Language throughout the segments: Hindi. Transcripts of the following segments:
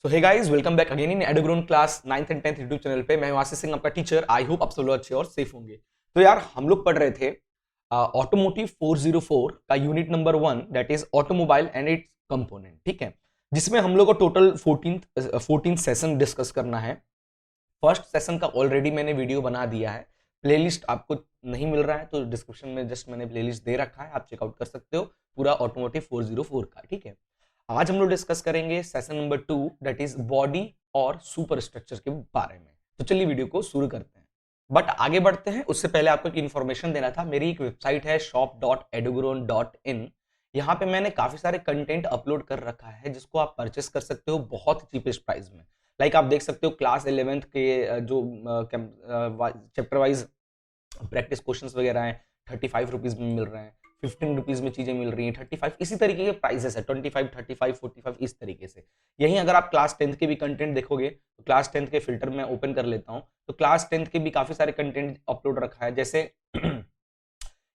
तो hey guys, welcome back again in एडोग्रोन class 9th and 10th YouTube channel पे। मैं हूं आशीष सिंह, आपका टीचर। आई होप आप सब लोग अच्छे और सेफ होंगे। तो यार, हम लोग पढ़ रहे थे ऑटोमोटिव 404 का unit number 1, that is automobile and it's component. ठीक है, जिसमें हम लोग को टोटल 14 सेशन डिस्कस करना है। फर्स्ट सेशन का ऑलरेडी मैंने वीडियो बना दिया है। प्लेलिस्ट आपको नहीं मिल रहा है तो डिस्क्रिप्शन में जस्ट मैंने प्लेलिस्ट दे रखा है, आप चेकआउट कर सकते हो पूरा ऑटोमोटिव 404 का। ठीक है, आज हम लोग डिस्कस करेंगे session number 2, that is body और सुपर स्ट्रक्चर के बारे में। तो चलिए वीडियो को शुरू करते हैं, बट आगे बढ़ते हैं उससे पहले आपको एक इन्फॉर्मेशन देना था। मेरी एक वेबसाइट है shop.edugrown.in। यहाँ पे मैंने काफी सारे कंटेंट अपलोड कर रखा है जिसको आप परचेस कर सकते हो बहुत चीपेस्ट प्राइस में। लाइक आप देख सकते हो क्लास 11th के जो चैप्टर वाइज प्रैक्टिस क्वेश्चंस वगैरह हैं 35 रुपीज में मिल रहे हैं, 15 रुपीज में चीजें मिल रही हैं, 35 इसी तरीके के प्राइसेस है, 25, 35, 45 इस तरीके से। यही अगर आप क्लास 10th के भी कंटेंट देखोगे तो क्लास 10th के फिल्टर में ओपन कर लेता हूँ तो क्लास 10th के भी काफी सारे कंटेंट अपलोड रखा है। जैसे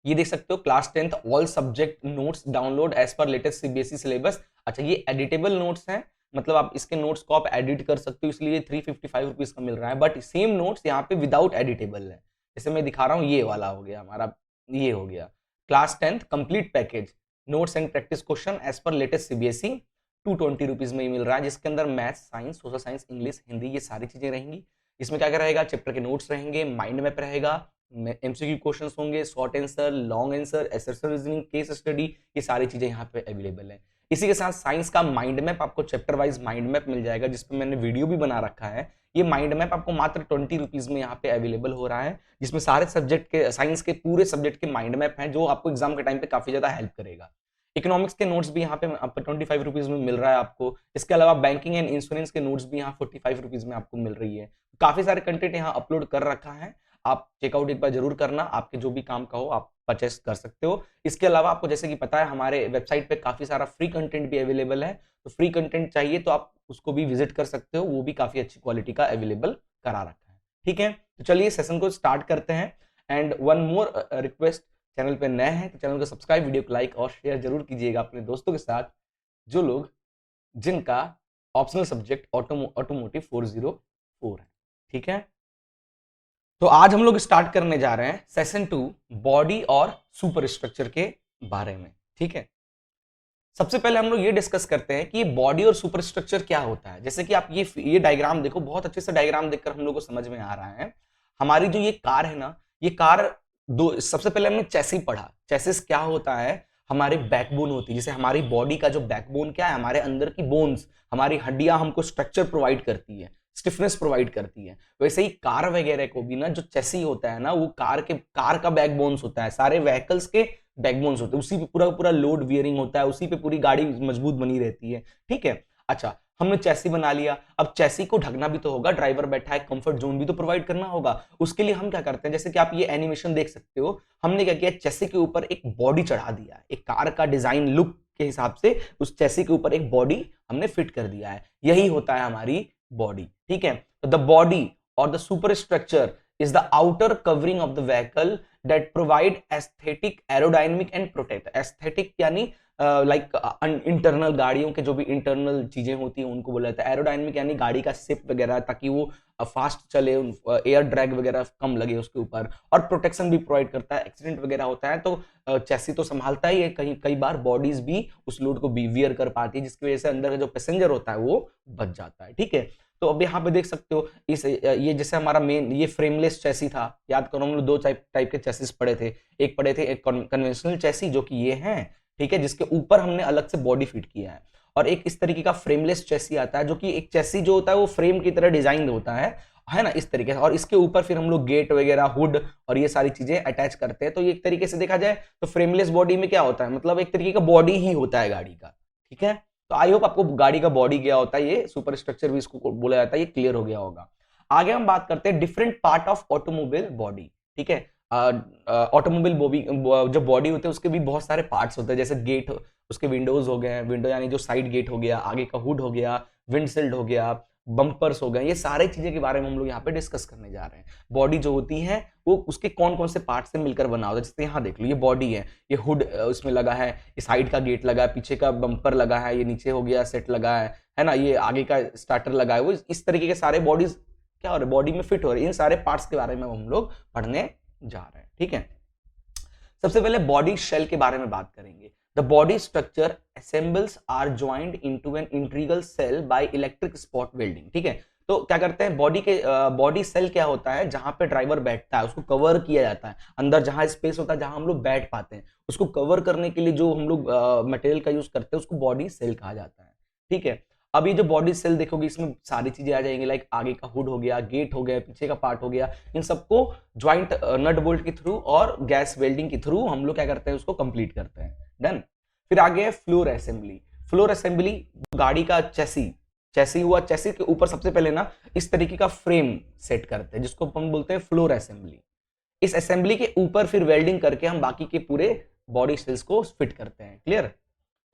ये देख सकते हो, class 10th all subject notes download as per latest CBSE syllabus. अच्छा, ये एडिटेबल नोट्स हैं, मतलब आप इसके नोट्स को आप एडिट कर सकते हो, इसलिए 355 रुपीज का मिल रहा है। बट सेम नोट्स यहाँ पे विदाउट एडिटेबल है। जैसे मैं दिखा रहा हूँ, ये वाला हो गया हमारा, ये हो गया class 10th complete package notes and practice question as per latest CBSE 220 rupees में ही मिल रहा है, जिसके अंदर maths, science, social science, English, Hindi, ये सारी चीजें रहेंगी। इसमें क्या क्या रहेगा, चैप्टर के नोट्स रहेंगे, माइंड मैप रहेगा, एमसीक्यू क्वेश्चंस होंगे, short answer, long answer, assertion reasoning, case study, ये सारी चीजें यहाँ पे अवेलेबल है। इसी के साथ साइंस का माइंड मैप, आपको चैप्टर वाइज माइंड मैप मिल जाएगा, जिसपे मैंने वीडियो भी बना रखा है। ये माइंड मैप आपको मात्र 20 रुपीज में यहाँ पे अवेलेबल हो रहा है, जिसमें सारे सब्जेक्ट के, साइंस के पूरे सब्जेक्ट के माइंड मैप हैं, जो आपको एग्जाम के टाइम पे काफी ज्यादा हेल्प करेगा। इकोनॉमिक्स के नोट्स भी यहाँ पे आपको 25 रुपीज में मिल रहा है आपको। इसके अलावा बैंकिंग एंड इंश्योरेंस के नोट्स भी यहाँ 45 रुपीज में आपको मिल रही है। काफी सारे कंटेंट यहाँ अपलोड कर रखा है, आप चेकआउट एक बार जरूर करना, आपके जो भी काम का हो आप परचेस कर सकते हो। इसके अलावा आपको जैसे कि पता है, हमारे वेबसाइट पे काफी सारा फ्री कंटेंट भी अवेलेबल है, तो फ्री कंटेंट चाहिए तो आप उसको भी विजिट कर सकते हो, वो भी काफी अच्छी क्वालिटी का अवेलेबल करा रखा है। ठीक है, तो चलिए सेशन को स्टार्ट करते हैं। And one more request, channel पे नए हैं तो चैनल को सब्सक्राइब, वीडियो को लाइक और शेयर जरूर कीजिएगा अपने दोस्तों के साथ, जो लोग जिनका ऑप्शनल सब्जेक्ट ऑटोमोटिव 404 है। ठीक है, तो आज हम लोग स्टार्ट करने जा रहे हैं सेशन 2, बॉडी और सुपर स्ट्रक्चर के बारे में। ठीक है, सबसे पहले हम लोग ये डिस्कस करते हैं कि बॉडी और सुपर स्ट्रक्चर क्या होता है। जैसे कि आप ये डायग्राम देखो, बहुत अच्छे से डायग्राम देखकर हम लोग को समझ में आ रहा है। हमारी जो ये कार है ना, ये कार दो, सबसे पहले हमने चेसी पढ़ा। चेसिस क्या होता है, हमारे बैकबोन होती है। जैसे हमारी बॉडी का जो बैकबोन क्या है, हमारे अंदर की बोन्स, हमारी हड्डियां हमको स्ट्रक्चर प्रोवाइड करती है, स्टिफनेस प्रोवाइड करती है। वैसे ही कार वगैरह को भी ना, जो चेसी होता है ना, वो कार का बैकबोन्स होता है, सारे व्हीकल्स के बैकबोन्स होते हैं, उसी पे पूरा पूरा लोड वियरिंग होता है, उसी पे पूरी गाड़ी मजबूत बनी रहती है। ठीक है, अच्छा, हमने चेसी बना लिया, अब चेसी को ढकना भी तो होगा, ड्राइवर बैठा है, कंफर्ट जोन भी तो प्रोवाइड करना होगा। उसके लिए हम क्या करते हैं, जैसे कि आप ये एनिमेशन देख सकते हो, हमने क्या किया, चेसी के ऊपर एक बॉडी चढ़ा दिया है, एक कार का डिजाइन लुक के हिसाब से उस चेसी के ऊपर एक बॉडी हमने फिट कर दिया है। यही होता है हमारी बॉडी। ठीक है, तो द बॉडी और the super structure is the outer covering of the vehicle that provide aesthetic, aerodynamic and protect। aesthetic यानी लाइक इंटरनल, गाड़ियों के जो भी इंटरनल चीजें होती हैं उनको बोला जाता है। एरोडायनेमिक यानी गाड़ी का शेप वगैरह, ताकि वो फास्ट चले, एयर ड्रैग वगैरह कम लगे उसके ऊपर, और प्रोटेक्शन भी प्रोवाइड करता है। एक्सीडेंट वगैरह होता है तो चेसी तो संभालता ही है, कई बार बॉडीज भी उस लोड को बियर कर पाती है, जिसकी वजह से अंदर का जो पैसेंजर होता है वो बच जाता है। ठीक है, तो अब यहाँ पे देख सकते हो, ये जैसे हमारा मेन ये फ्रेमलेस चेसी था। याद करो, हम लोग दो टाइप के चेसिस पढ़े थे। एक कन्वेंशनल चेसी जो कि ये हैं, ठीक है, जिसके ऊपर हमने अलग से बॉडी फिट किया है, और एक इस तरीके का फ्रेमलेस चेसी आता है, जो कि एक चेसी जो होता है वो फ्रेम की तरह डिजाइन होता है ना, इस तरीके से। और इसके ऊपर फिर हम लोग गेट वगैरह, हुड और ये सारी चीजें अटैच करते हैं। तो ये एक तरीके से देखा जाए तो फ्रेमलेस बॉडी में क्या होता है, मतलब एक तरीके का बॉडी ही होता है गाड़ी का। ठीक है, तो आई होप आपको गाड़ी का बॉडी क्या होता है, ये सुपर स्ट्रक्चर भी इसको बोला जाता है, ये क्लियर हो गया होगा। आगे हम बात करते हैं different part of automobile body. ठीक है, ऑटोमोबाइल जो बॉडी होते हैं उसके भी बहुत सारे पार्ट्स होते हैं, जैसे गेट, उसके विंडोज हो गए, विंडो यानी जो साइड गेट हो गया, आगे का हुड हो गया, विंडशील्ड हो गया, बम्पर्स हो गए, ये सारे चीजें के बारे में हम लोग यहाँ पे डिस्कस करने जा रहे हैं। बॉडी जो होती है वो उसके कौन कौन से पार्ट से मिलकर बना होता है। जैसे यहाँ देख लो, ये बॉडी है, ये हुड उसमें लगा है, ये साइड का गेट लगा है, पीछे का बम्पर लगा है, ये नीचे हो गया सेट लगा है ना, ये आगे का स्टार्टर लगा है वो, इस तरीके के सारे बॉडीज क्या हो रहे हैं, बॉडी में फिट हो रहे हैं। इन सारे पार्ट्स के बारे में हम लोग पढ़ने जा रहे हैं, ठीक है। सबसे पहले बॉडी शेल के बारे में बात करेंगे। The body structure assembles are joined into an integral cell by electric spot welding, ठीक है। तो क्या करते हैं, बॉडी सेल क्या होता है, जहां पे ड्राइवर बैठता है उसको कवर किया जाता है, अंदर जहां स्पेस होता है जहां हम लोग बैठ पाते हैं उसको कवर करने के लिए जो हम लोग मटेरियल का यूज करते हैं उसको बॉडी सेल कहा जाता है, ठीक है। अब ये जो बॉडी सेल देखोगे इसमें सारी चीजें आ जाएंगी, लाइक आगे का हुड हो गया, गेट हो गया, पीछे का पार्ट हो गया, इन सबको ज्वाइंट नट बोल्ट के थ्रू और गैस वेल्डिंग के थ्रू हम लोग क्या करते हैं उसको कंप्लीट करते हैं। डन। फिर आगे है फ्लोर असेंबली। फ्लोर असेंबली गाड़ी का चेसी हुआ, चेसी के ऊपर सबसे पहले ना इस तरीके का फ्रेम सेट करते हैं जिसको हम बोलते हैं फ्लोर असेंबली। इस असेंबली के ऊपर फिर वेल्डिंग करके हम बाकी के पूरे बॉडी सेल्स को फिट करते हैं। क्लियर?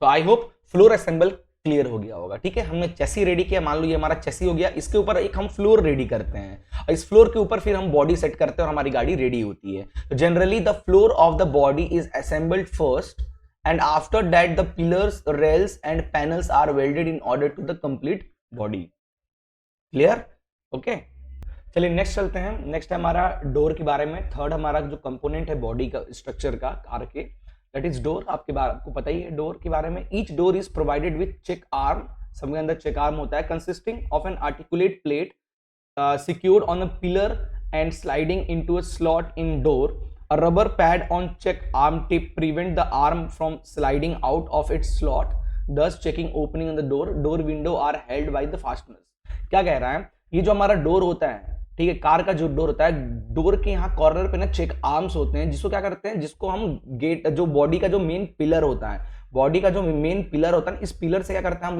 तो I hope floor assemble clear हो गया होगा, ठीक है। हमने चेसी रेडी किया, मान लो ये हमारा चेसी हो गया, इसके ऊपर एक हम फ्लोर रेडी करते हैं और इस फ्लोर के ऊपर फिर हम बॉडी सेट करते हैं और हमारी गाड़ी रेडी होती है। तो generally the floor of the body is assembled first and after that the pillars, rails and panels are welded in order to the complete body. Clear? Okay. चलिए नेक्स्ट चलते हैं। नेक्स्ट है हमारा डोर के बारे में। थर्ड हमारा जो कंपोनेंट है बॉडी का स्ट्रक्चर का कार के, दैट इज डोर। आपको पता ही है डोर के बारे में। Each door is provided with check arm, सबके अंदर चेक आर्म होता है, consisting of an articulate plate secured on a pillar and sliding into a slot in door. A rubber pad on check arm tip prevent the arm from sliding out of its slot, thus checking opening on the door. Door window are held by the fasteners. क्या कह रहा है, ये जो हमारा डोर होता है, ठीक है, कार का जो डोर होता है, डोर के यहाँ कॉर्नर पे ना चेक आर्म्स होते हैं जिसको क्या करते हैं, जिसको हम गेट, जो बॉडी का जो मेन पिलर होता है, बॉडी का जो मेन पिलर होता है, इस पिलर से क्या करते हैं हम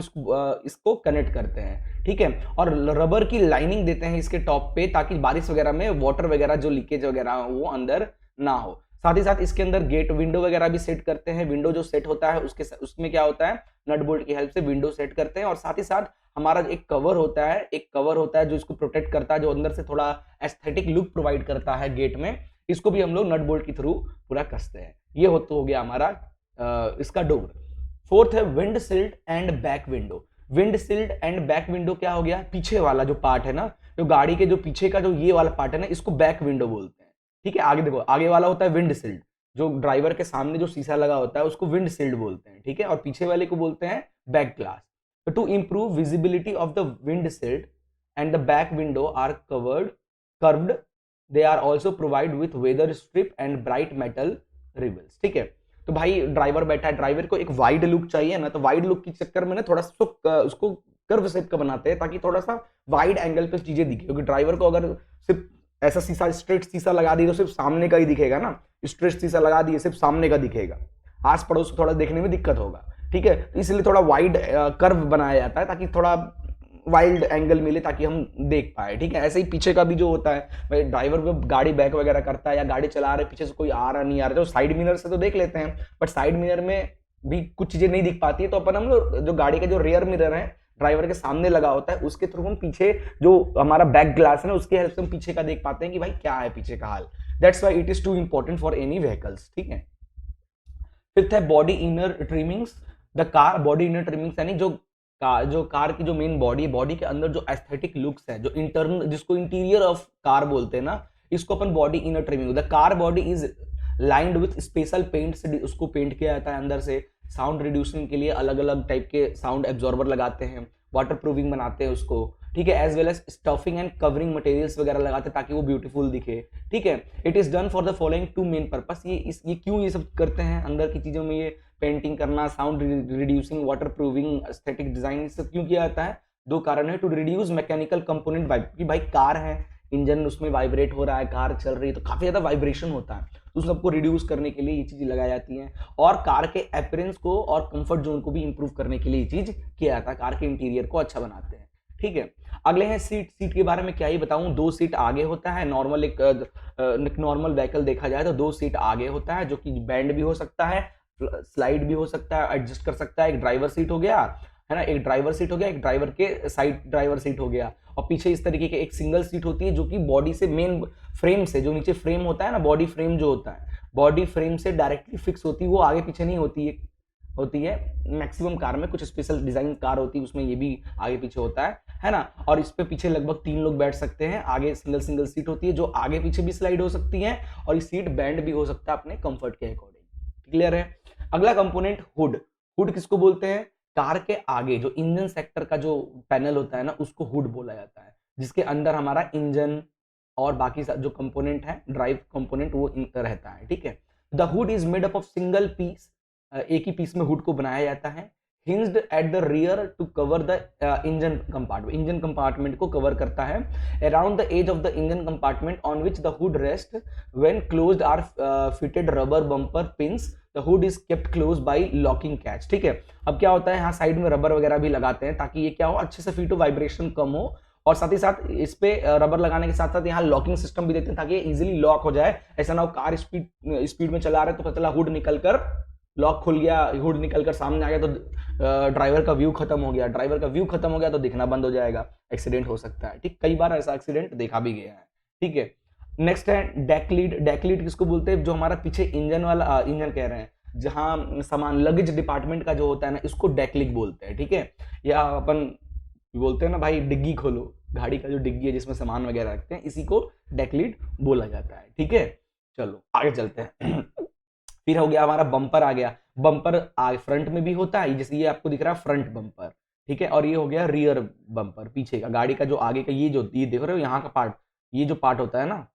इसको कनेक्ट करते हैं, ठीक है। और रबर की लाइनिंग देते हैं इसके टॉप पे ताकि बारिश वगैरह में वाटर वगैरह जो लीकेज वगैरह वो अंदर ना हो। साथ ही साथ इसके अंदर गेट विंडो वगैरह भी सेट करते हैं। विंडो जो सेट होता है उसमें क्या होता है, नट बोल्ट की हेल्प से विंडो सेट करते हैं। और साथ ही साथ हमारा एक कवर होता है जो इसको प्रोटेक्ट करता है, जो अंदर से थोड़ा एस्थेटिक लुक प्रोवाइड करता है गेट में, इसको भी हम लोग नट बोल्ट के थ्रू पूरा कसते हैं। ये हो गया हमारा इसका डोर। फोर्थ है wind shield and back window. Wind shield and back window क्या हो गया, पीछे वाला जो पार्ट है ना, जो गाड़ी के जो पीछे का जो ये वाला पार्ट है ना, इसको बैक विंडो बोलते हैं, ठीक है। आगे देखो, आगे वाला होता है विंड शील्ड, जो ड्राइवर के सामने जो शीशा लगा होता है उसको विंड शील्ड बोलते हैं, ठीक है। और पीछे वाले को बोलते हैं बैक ग्लास। तो to improve visibility of the wind shield and the back window are curved, they are also provide with weather strip and bright metal reveals, ठीक है। तो भाई ड्राइवर बैठा है, ड्राइवर को एक वाइड लुक चाहिए ना, तो वाइड लुक के चक्कर में ना थोड़ा सा उसको कर्व शेप का बनाते हैं ताकि थोड़ा सा वाइड एंगल पे चीजें दिखे, क्योंकि ड्राइवर को अगर सिर्फ ऐसा शीशा, स्ट्रेट शीशा लगा दिए तो सिर्फ सामने का ही दिखेगा ना, स्ट्रेट शीशा लगा दिए सिर्फ सामने का दिखेगा, आस पड़ोस को थोड़ा देखने में दिक्कत होगा, ठीक है। तो इसलिए थोड़ा वाइड कर्व बनाया जाता है ताकि थोड़ा वाइल्ड एंगल मिले ताकि हम देख पाए, ठीक है। ऐसे ही पीछे का भी जो होता है, भाई ड्राइवर को गाड़ी बैक वगैरह करता है या गाड़ी चला रहे पीछे से कोई आ रहा नहीं आ रहा, तो साइड मिरर से तो देख लेते हैं, बट साइड मिरर में भी कुछ चीजें नहीं दिख पाती है, तो अपन हम लोग जो गाड़ी का जो रियर मिरर है ड्राइवर के सामने लगा होता है उसके थ्रू हम पीछे जो हमारा बैक ग्लास है ना उसकी हेल्प से हम पीछे का देख पाते हैं कि भाई क्या है पीछे का हाल। That's why it is too important for any vehicles, ठीक है। फिफ्थ है body inner trimmings. The car body inner trimmings यानी जो कार की जो मेन बॉडी के अंदर जो एस्थेटिक लुक्स है, जो इंटरनल, जिसको इंटीरियर ऑफ कार बोलते हैं ना, इसको अपन body inner trimming. The car body is lined with special paint से उसको पेंट किया जाता है अंदर से। साउंड रिड्यूसिंग के लिए अलग अलग टाइप के साउंड एब्जॉर्बर लगाते हैं, वाटर प्रूफिंग बनाते हैं उसको, ठीक है। As well as stuffing and covering materials वगैरह लगाते हैं ताकि वो ब्यूटीफुल दिखे, ठीक है। It is done for the following two main purpose. ये क्यों ये सब करते हैं अंदर की चीजों में, ये पेंटिंग करना, sound reducing, water proofing, aesthetic design, ये सब क्यों किया जाता है? दो कारण है। To reduce mechanical component vibe, कि भाई कार है, इंजन उसमें वाइब्रेट हो रहा है, कार चल रही है तो काफी ज्यादा वाइब्रेशन होता है, तो उस सबको रिड्यूस करने के लिए ये चीज लगाई जाती है। और कार के अपीयरेंस को और कंफर्ट जोन को भी इंप्रूव करने के लिए ये चीज किया जाता है, कार के इंटीरियर को अच्छा बनाते हैं, ठीक है। अगले हैं सीट के बारे में क्या ही बताऊं। 2 सीट आगे होता है, नॉर्मल एक नॉर्मल व्हीकल देखा जाए तो 2 सीट आगे होता है, जो कि बैंड भी हो सकता है, स्लाइड भी हो सकता है, एडजस्ट कर सकता है। एक ड्राइवर सीट हो गया, है ना, एक ड्राइवर सीट हो गया, एक ड्राइवर के साइड ड्राइवर सीट हो गया, और पीछे इस तरीके के एक सिंगल सीट होती है जो कि बॉडी से, मेन फ्रेम से, जो नीचे फ्रेम होता है ना, बॉडी फ्रेम जो होता है, बॉडी फ्रेम से डायरेक्टली फिक्स होती है, वो आगे पीछे नहीं होती है, होती है मैक्सिमम कार में, कुछ स्पेशल डिजाइन कार होती है उसमें ये भी आगे पीछे होता है ना। और इस पे पीछे लगभग 3 लोग बैठ सकते हैं, आगे सिंगल सीट होती है जो आगे पीछे भी स्लाइड हो सकती है, और ये सीट बैंड भी हो सकता है अपने कंफर्ट के अकॉर्डिंग। क्लियर है। अगला कंपोनेंट हुड। हुड किसको बोलते हैं? कार के आगे जो इंजन सेक्टर का जो पैनल होता है ना, उसको हुड बोला जाता है, जिसके अंदर हमारा इंजन और बाकी जो कंपोनेंट है, ड्राइव कंपोनेंट, वो रहता है। ठीक है। The hood is made up of single piece, एक ही पीस में हुड को बनाया जाता है। Hinged at the rear to cover the engine compartment, engine compartment को कवर करता है। Around the edge of the engine compartment on which the hood rest when closed are fitted rubber bumper pins, the hood is kept close by locking catch. ठीक है। अब क्या होता है, यहाँ साइड में रबर वगैरह भी लगाते हैं ताकि ये क्या हो, अच्छे से फिट हो, वाइब्रेशन कम हो, और साथ ही साथ इस पे रबर लगाने के साथ साथ यहाँ लॉकिंग सिस्टम भी देते हैं ताकि ये इजीली लॉक हो जाए। ऐसा ना हो कार स्पीड में चला रहे तो पता चला हुड निकलकर लॉक खुल गया, हुड निकलकर सामने आ गया तो ड्राइवर का व्यू खत्म हो गया, ड्राइवर का व्यू खत्म हो गया तो दिखना बंद हो जाएगा, एक्सीडेंट हो सकता है। ठीक, कई बार ऐसा एक्सीडेंट देखा भी गया है। ठीक है। नेक्स्ट है डेक लीड। डेक लीड किसको बोलते हैं? जो हमारा पीछे इंजन वाला, इंजन कह रहे हैं, जहां सामान लगेज डिपार्टमेंट का जो होता है ना, इसको डेक लीड बोलते हैं। ठीक है। या अपन बोलते हैं ना भाई, डिग्गी खोलो, गाड़ी का जो डिग्गी है जिसमें सामान वगैरह रखते हैं, इसी को डेक लीड बोला जाता है। ठीक है। चलो आगे चलते हैं। फिर हो गया हमारा बम्पर आ गया। बम्पर फ्रंट में भी होता है, जैसे ये आपको दिख रहा है फ्रंट बम्पर। ठीक है। और ये हो गया रियर बम्पर, पीछे का, गाड़ी का जो आगे का ये देख रहे हो यहाँ का पार्ट, ये जो पार्ट होता है ना,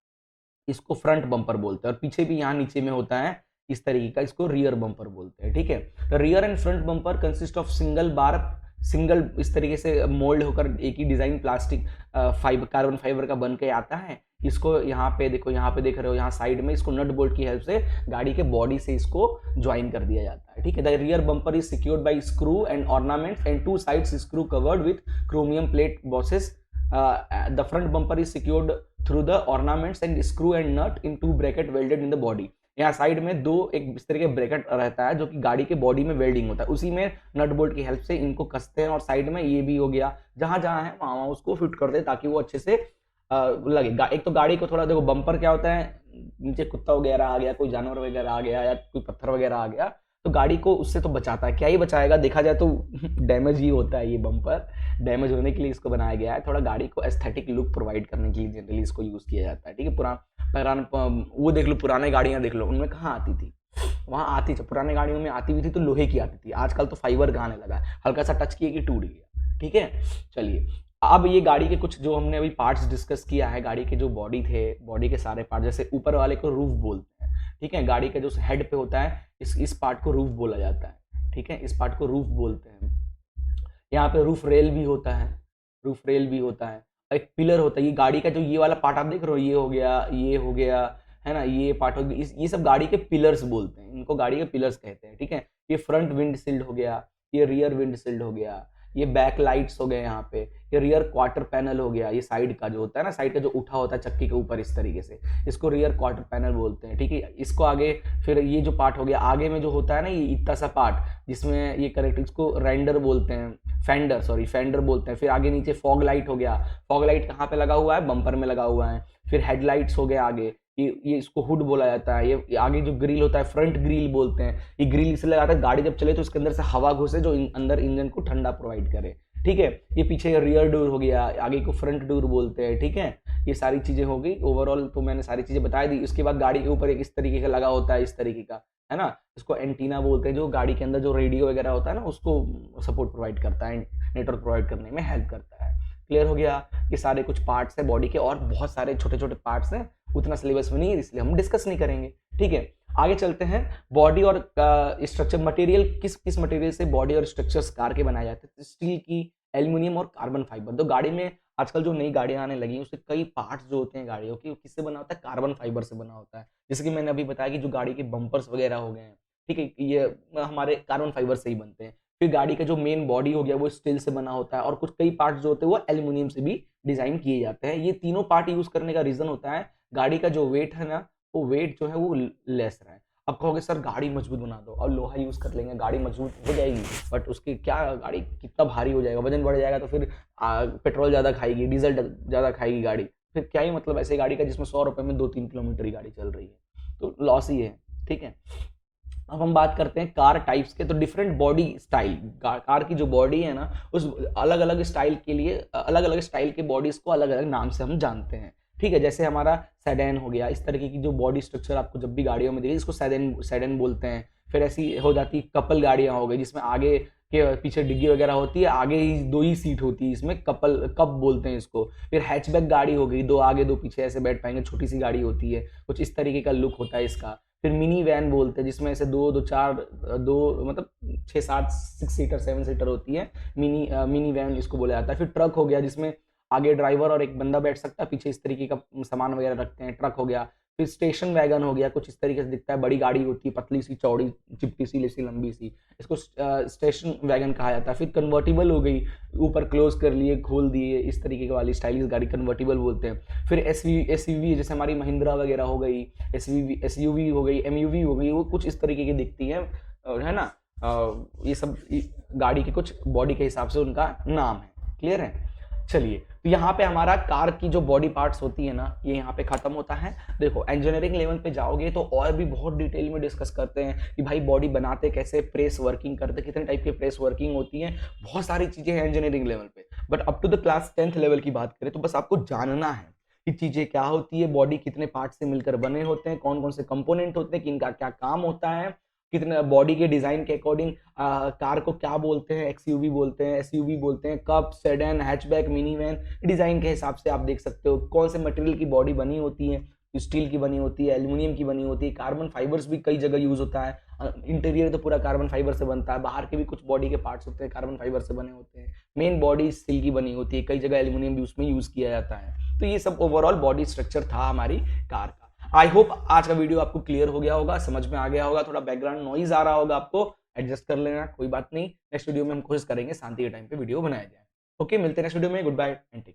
इसको फ्रंट बम्पर बोलते हैं। और पीछे भी यहाँ नीचे में होता है इस तरीके का, इसको रियर बम्पर बोलते हैं। ठीक है। तो rear and front bumper consist of single bar, single इस तरीके से मोल्ड होकर एक ही design plastic fibre, carbon fibre का बन के आता है। इसको यहाँ पे देखो, यहाँ पे देख रहे हो, यहाँ साइड में इसको नट बोल्ट की हेल्प से गाड़ी के बॉडी से इसको ज्वाइन कर दिया जाता है। ठीक है। The rear bumper is secured by screw and ornaments and two sides screw covered with chromium plate bosses. The front bumper is secured through the ornaments and screw and nut into bracket welded in the body. यहाँ साइड में दो एक इस तरह के ब्रैकेट रहता है जो कि गाड़ी के बॉडी में वेल्डिंग होता है, उसी में नट बोल्ट की हेल्प से इनको कसते हैं। और साइड में ये भी हो गया, जहां जहां है वहां उसको फिट कर दे ताकि वो अच्छे से लगे। एक तो गाड़ी को थोड़ा देखो, बम्पर क्या होता है, नीचे कुत्ता वगैरह आ गया, कोई जानवर वगैरह आ गया, या कोई पत्थर वगैरह आ गया, तो गाड़ी को उससे तो बचाता है। क्या ही बचाएगा, देखा जाए तो डैमेज ही होता है। ये बम्पर डैमेज होने के लिए इसको बनाया गया है, थोड़ा गाड़ी को एस्थेटिक लुक प्रोवाइड करने के लिए जनरली इसको यूज किया जाता है। ठीक है। वो देख लो, पुराने गाड़ियां देख लो, उनमें कहाँ आती थी, वहां आती थी, पुराने गाड़ियों में आती भी थी तो लोहे की आती थी। आजकल तो फाइबर का आने लगा है, हल्का सा टच किए कि टूट गया। ठीक है। चलिए, अब ये गाड़ी के कुछ जो हमने अभी पार्ट्स डिस्कस किया है, गाड़ी के जो बॉडी थे, बॉडी के सारे पार्ट, जैसे ऊपर वाले को रूफ बोलते हैं। ठीक है। गाड़ी का जो हेड पे होता है, इस पार्ट को रूफ बोला जाता है। ठीक है। इस पार्ट को रूफ बोलते हैं। यहाँ पे रूफ रेल भी होता है, रूफ रेल भी होता है। एक पिलर होता है, ये गाड़ी का जो ये वाला पार्ट आप देख रहे हो, ये हो गया, ये हो गया, है ना, ये पार्ट हो गया, ये सब गाड़ी के पिलर्स बोलते हैं, इनको गाड़ी के पिलर्स कहते हैं। ठीक है। ये फ्रंट विंड शील्ड हो गया, ये रियर विंड शील्ड हो गया, ये बैक लाइट्स हो गए यहाँ पे, ये रियर क्वार्टर पैनल हो गया, ये साइड का जो होता है ना, साइड का जो उठा होता है चक्की के ऊपर इस तरीके से, इसको रियर क्वार्टर पैनल बोलते हैं। ठीक है। इसको आगे फिर ये जो पार्ट हो गया, आगे में जो होता है ना, ये इतना सा पार्ट जिसमें ये करेक्ट, इसको रेंडर बोलते हैं, फेंडर बोलते हैं। फिर आगे नीचे फॉग लाइट हो गया, फॉग लाइट कहाँ पे लगा हुआ है, बम्पर में लगा हुआ है। फिर हेडलाइट्स हो गए आगे, ये इसको हुड बोला जाता है। ये आगे जो ग्रिल होता है, फ्रंट ग्रिल बोलते हैं। ये ग्रिल इसलिए लगाता है गाड़ी जब चले तो इसके अंदर से हवा घुसे जो अंदर इंजन को ठंडा प्रोवाइड करे। ठीक है। ये पीछे रियर डोर हो गया, आगे को फ्रंट डोर बोलते हैं। ठीक है। ये सारी चीजें हो गई। ओवरऑल तो मैंने सारी चीजें बता दी। उसके बाद गाड़ी के ऊपर एक इस तरीके का लगा होता है, इस तरीके का, है ना, इसको एंटीना बोलते हैं, जो गाड़ी के अंदर जो रेडियो वगैरह होता है ना, उसको सपोर्ट प्रोवाइड करता है, नेटवर्क प्रोवाइड करने में हेल्प करता है। क्लियर हो गया। ये सारे कुछ पार्ट्स है बॉडी के, और बहुत सारे छोटे छोटे पार्ट्स हैं, उतना सिलेबस में नहीं है इसलिए हम डिस्कस नहीं करेंगे। ठीक है। आगे चलते हैं। बॉडी और स्ट्रक्चर, मटेरियल, किस किस मटेरियल से बॉडी और स्ट्रक्चर्स कार के बनाए जाते हैं? स्टील की, एल्यूमिनियम और कार्बन फाइबर। तो गाड़ी में आजकल जो नई गाड़ियां आने लगी हैं, उसके कई पार्ट्स जो होते हैं गाड़ियों की, वो किससे बना होता है? कार्बन फाइबर से बना होता है। जैसे कि मैंने अभी बताया कि जो गाड़ी के बम्पर्स वगैरह हो गए हैं, ठीक है, ये हमारे कार्बन फाइबर से ही बनते हैं। फिर गाड़ी का जो मेन बॉडी हो गया वो स्टील से बना होता है, और कुछ कई पार्ट जो होते हैं वो एल्यूमिनियम से भी डिजाइन किए जाते हैं। ये तीनों पार्ट यूज करने का रीजन होता है गाड़ी का जो वेट है ना, वो वेट जो है वो लेस रहे। अब कहोगे सर गाड़ी मजबूत बना दो और लोहा यूज कर लेंगे, गाड़ी मजबूत हो जाएगी, बट उसकी क्या, गाड़ी कितना भारी हो जाएगा, वजन बढ़ जाएगा, तो फिर पेट्रोल ज्यादा खाएगी, डीजल ज्यादा खाएगी गाड़ी, फिर क्या ही मतलब ऐसे गाड़ी का जिसमें 100 रुपए में 2-3 किलोमीटर की गाड़ी चल रही है, तो लॉस ही है। ठीक है। अब हम बात करते हैं कार टाइप्स के। तो डिफरेंट बॉडी स्टाइल, कार की जो बॉडी है ना, उस अलग अलग स्टाइल के लिए अलग अलग स्टाइल के बॉडीज को अलग अलग नाम से हम जानते हैं। ठीक है, जैसे हमारा सेडान हो गया, इस तरीके की जो बॉडी स्ट्रक्चर आपको जब भी गाड़ियों में देखिए, इसको सेडान सेडान बोलते हैं। फिर ऐसी हो जाती कपल गाड़ियां हो गई, जिसमें आगे के पीछे डिग्गी वगैरह होती है, आगे ही 2 ही सीट होती है, इसमें कपल कप बोलते हैं इसको। फिर हैचबैक गाड़ी हो गई, 2 आगे 2 पीछे ऐसे बैठ पाएंगे, छोटी सी गाड़ी होती है, कुछ इस तरीके का लुक होता है इसका। फिर मिनी वैन बोलते हैं, जिसमें ऐसे दो दो चार दो मतलब 6 7 6 सीटर 7 सीटर होती है, मिनी वैन इसको बोला जाता है। फिर ट्रक हो गया, जिसमें आगे ड्राइवर और एक बंदा बैठ सकता है, पीछे इस तरीके का सामान वगैरह रखते हैं, ट्रक हो गया। फिर स्टेशन वैगन हो गया, कुछ इस तरीके से दिखता है, बड़ी गाड़ी होती है, पतली सी चौड़ी चिपटी सी लेसी लंबी सी, इसको स्टेशन वैगन कहा जाता है। फिर कन्वर्टिबल हो गई, ऊपर क्लोज कर लिए खोल दिए, इस तरीके की वाली स्टाइलिश गाड़ी कन्वर्टिबल बोलते हैं। फिर एसयूवी जैसे हमारी महिंद्रा वगैरह हो गई, एसयूवी हो गई, एमयूवी हो गई, वो कुछ इस तरीके की दिखती है ना। ये सब गाड़ी के कुछ बॉडी के हिसाब से उनका नाम है। क्लियर है? चलिए, तो यहाँ पे हमारा कार की जो बॉडी पार्ट्स होती है ना, ये यहाँ पे खत्म होता है। देखो, इंजीनियरिंग लेवल पे जाओगे तो और भी बहुत डिटेल में डिस्कस करते हैं कि भाई बॉडी बनाते कैसे, प्रेस वर्किंग करते, कितने टाइप की प्रेस वर्किंग होती है, बहुत सारी चीजें हैं इंजीनियरिंग लेवल पे। But up to the class 10th level की बात करें तो बस आपको जानना है कि चीजें क्या होती है, बॉडी कितने पार्ट से मिलकर बने होते हैं, कौन कौन से कंपोनेंट होते हैं, किनका क्या काम होता है, कितने बॉडी के डिजाइन के अकॉर्डिंग कार को क्या बोलते हैं, एक्सयूवी बोलते हैं, एसयूवी बोलते हैं, coupe, sedan, hatchback, mini van, design के हिसाब से आप देख सकते हो कौन से मटेरियल की बॉडी बनी होती है। स्टील की बनी होती है, एल्यूमिनियम की बनी होती है, कार्बन फाइबर्स भी कई जगह यूज होता है। इंटीरियर तो पूरा कार्बन फाइबर से बनता है, बाहर के भी कुछ बॉडी के पार्ट्स होते हैं कार्बन फाइबर से बने होते हैं। मेन बॉडी स्टील की बनी होती है, कई जगह एल्यूमिनियम भी उसमें यूज किया जाता है। तो ये सब ओवरऑल बॉडी स्ट्रक्चर था हमारी कार का। आई होप आज का वीडियो आपको क्लियर हो गया होगा, समझ में आ गया होगा। थोड़ा बैकग्राउंड नॉइज आ रहा होगा, आपको एडजस्ट कर लेना, कोई बात नहीं। नेक्स्ट वीडियो में हम कोशिश करेंगे शांति के टाइम पे वीडियो बनाया जाए। ओके, मिलते हैं नेक्स्ट वीडियो में। Good bye and take.